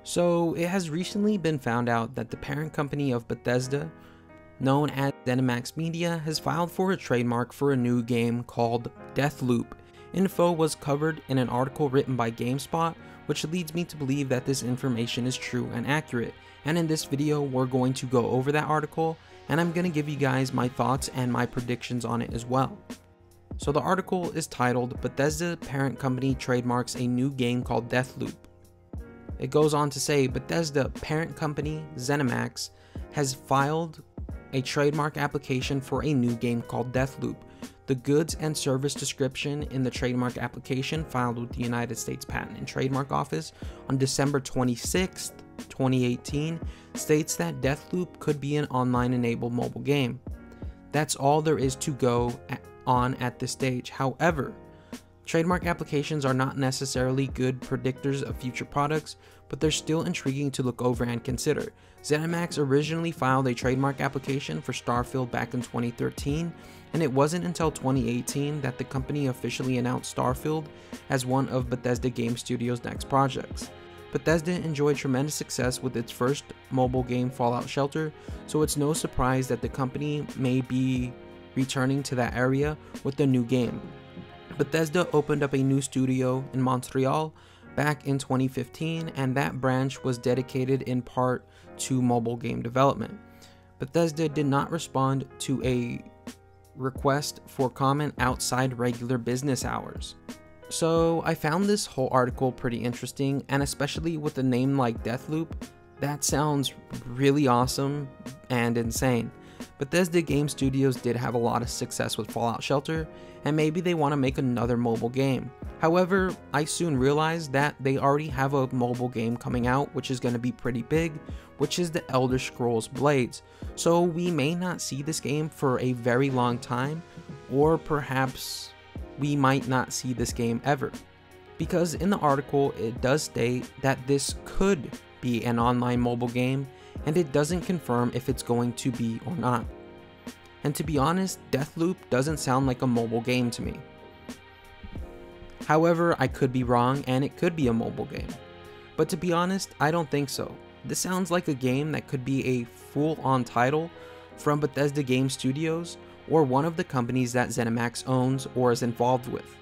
So it has recently been found out that the parent company of Bethesda, known as ZeniMax Media, has filed for a trademark for a new game called Deathloop. Info was covered in an article written by GameSpot, which leads me to believe that this information is true and accurate. And in this video, we're going to go over that article, and I'm going to give you guys my thoughts and my predictions on it as well. So the article is titled, Bethesda Parent Company Trademarks a New Game Called Deathloop. It goes on to say, Bethesda parent company ZeniMax has filed a trademark application for a new game called Deathloop. The goods and service description in the trademark application filed with the United States Patent and Trademark Office on December 26, 2018 states that Deathloop could be an online-enabled mobile game. That's all there is to go on at this stage. However, trademark applications are not necessarily good predictors of future products, but they're still intriguing to look over and consider. ZeniMax originally filed a trademark application for Starfield back in 2013, and it wasn't until 2018 that the company officially announced Starfield as one of Bethesda Game Studios' next projects. Bethesda enjoyed tremendous success with its first mobile game, Fallout Shelter, so it's no surprise that the company may be returning to that area with a new game. Bethesda opened up a new studio in Montreal back in 2015, and that branch was dedicated in part to mobile game development. Bethesda did not respond to a request for comment outside regular business hours. So I found this whole article pretty interesting, and especially with a name like Deathloop, that sounds really awesome and insane. Bethesda Game Studios did have a lot of success with Fallout Shelter, and maybe they want to make another mobile game. However, I soon realized that they already have a mobile game coming out, which is going to be pretty big, which is the Elder Scrolls Blades. So we may not see this game for a very long time, or perhaps we might not see this game ever. Because in the article, it does state that this could be an online mobile game, and it doesn't confirm if it's going to be or not. And to be honest, Deathloop doesn't sound like a mobile game to me. However, I could be wrong, and it could be a mobile game. But to be honest, I don't think so. This sounds like a game that could be a full-on title from Bethesda Game Studios, or one of the companies that ZeniMax owns or is involved with.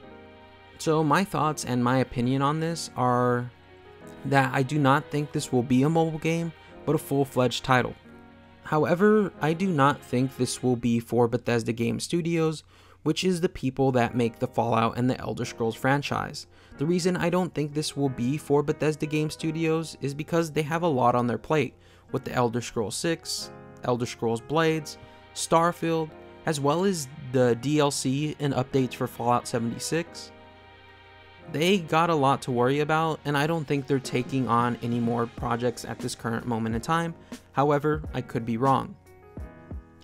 So my thoughts and my opinion on this are that I do not think this will be a mobile game, but a full-fledged title. However, I do not think this will be for Bethesda Game Studios, which is the people that make the Fallout and the Elder Scrolls franchise. The reason I don't think this will be for Bethesda Game Studios is because they have a lot on their plate with the Elder Scrolls 6, Elder Scrolls Blades, Starfield, as well as the DLC and updates for Fallout 76. They got a lot to worry about, and I don't think they're taking on any more projects at this current moment in time. However, I could be wrong.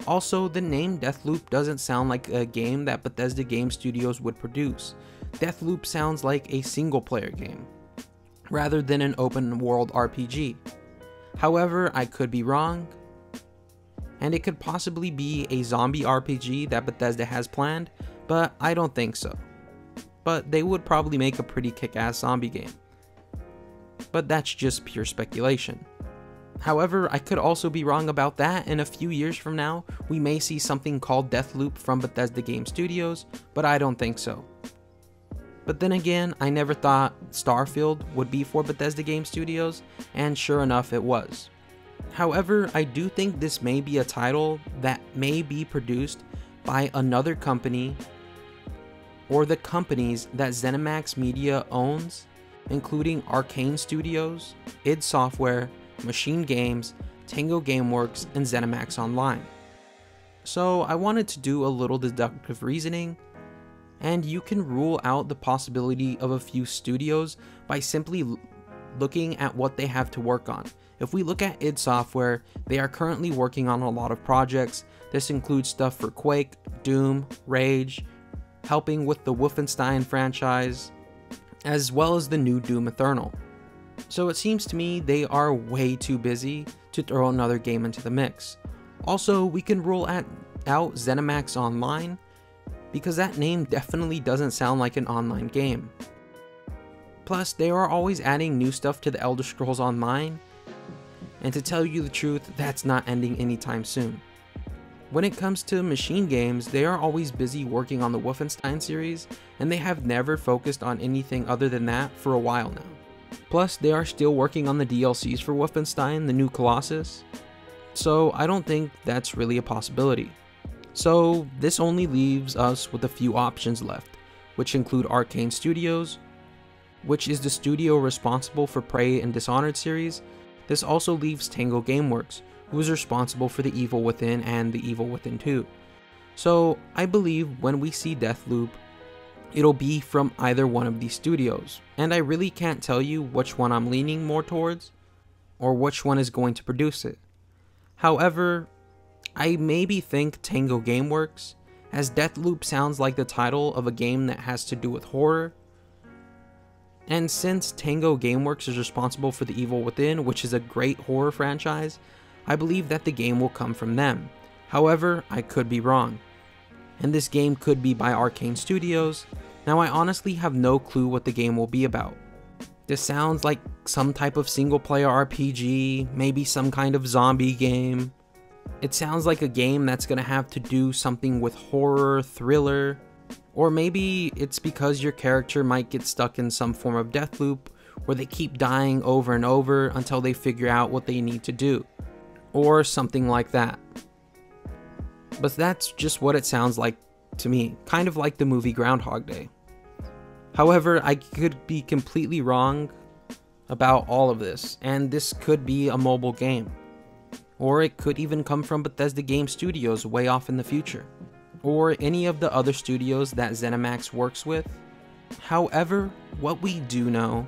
Also, the name Deathloop doesn't sound like a game that Bethesda Game Studios would produce. Deathloop sounds like a single-player game, rather than an open-world RPG. However, I could be wrong, and it could possibly be a zombie RPG that Bethesda has planned, but I don't think so. But they would probably make a pretty kick-ass zombie game. But that's just pure speculation. However, I could also be wrong about that, and a few years from now, we may see something called Deathloop from Bethesda Game Studios, but I don't think so. But then again, I never thought Starfield would be for Bethesda Game Studios, and sure enough it was. However, I do think this may be a title that may be produced by another company or the companies that ZeniMax Media owns, including Arcane Studios, id Software, Machine Games, Tango Gameworks, and ZeniMax Online. So I wanted to do a little deductive reasoning, and you can rule out the possibility of a few studios by simply looking at what they have to work on. If we look at id Software, they are currently working on a lot of projects. This includes stuff for Quake, Doom, Rage, helping with the Wolfenstein franchise, as well as the new Doom Eternal. So it seems to me they are way too busy to throw another game into the mix. Also, we can rule out ZeniMax Online, because that name definitely doesn't sound like an online game. Plus, they are always adding new stuff to the Elder Scrolls Online, and to tell you the truth, that's not ending anytime soon. When it comes to machine games, they are always busy working on the Wolfenstein series, and they have never focused on anything other than that for a while now. Plus, they are still working on the DLCs for Wolfenstein, the new Colossus, so I don't think that's really a possibility. So this only leaves us with a few options left, which include Arcane Studios, which is the studio responsible for Prey and Dishonored series. This also leaves Tango Gameworks, who is responsible for The Evil Within and The Evil Within 2. So I believe when we see Deathloop, it'll be from either one of these studios, and I really can't tell you which one I'm leaning more towards, or which one is going to produce it. However, I maybe think Tango Gameworks, as Deathloop sounds like the title of a game that has to do with horror, and since Tango Gameworks is responsible for The Evil Within, which is a great horror franchise, I believe that the game will come from them. However, I could be wrong, and this game could be by Arcane Studios. Now, I honestly have no clue what the game will be about. This sounds like some type of single player RPG, maybe some kind of zombie game. It sounds like a game that's gonna have to do something with horror, thriller, or maybe it's because your character might get stuck in some form of death loop where they keep dying over and over until they figure out what they need to do, or something like that. But that's just what it sounds like to me, kind of like the movie Groundhog Day. However, I could be completely wrong about all of this, and this could be a mobile game. Or it could even come from Bethesda Game Studios way off in the future, or any of the other studios that ZeniMax works with. However, what we do know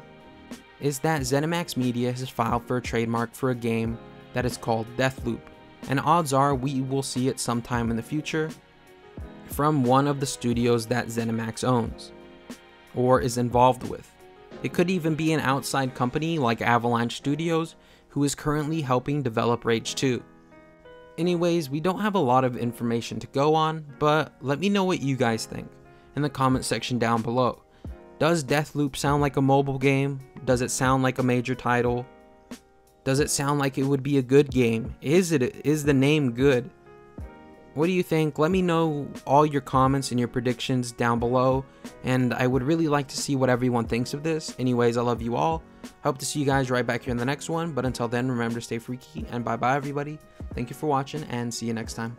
is that ZeniMax Media has filed for a trademark for a game that is called Deathloop, and odds are we will see it sometime in the future from one of the studios that ZeniMax owns, or is involved with. It could even be an outside company like Avalanche Studios, who is currently helping develop Rage 2. Anyways, we don't have a lot of information to go on, but let me know what you guys think in the comment section down below. Does Deathloop sound like a mobile game? Does it sound like a major title? Does it sound like it would be a good game? Is the name good? What do you think? Let me know all your comments and your predictions down below, and I would really like to see what everyone thinks of this. Anyways, I love you all. Hope to see you guys right back here in the next one, but until then, remember to stay freaky, and bye bye everybody. Thank you for watching, and see you next time.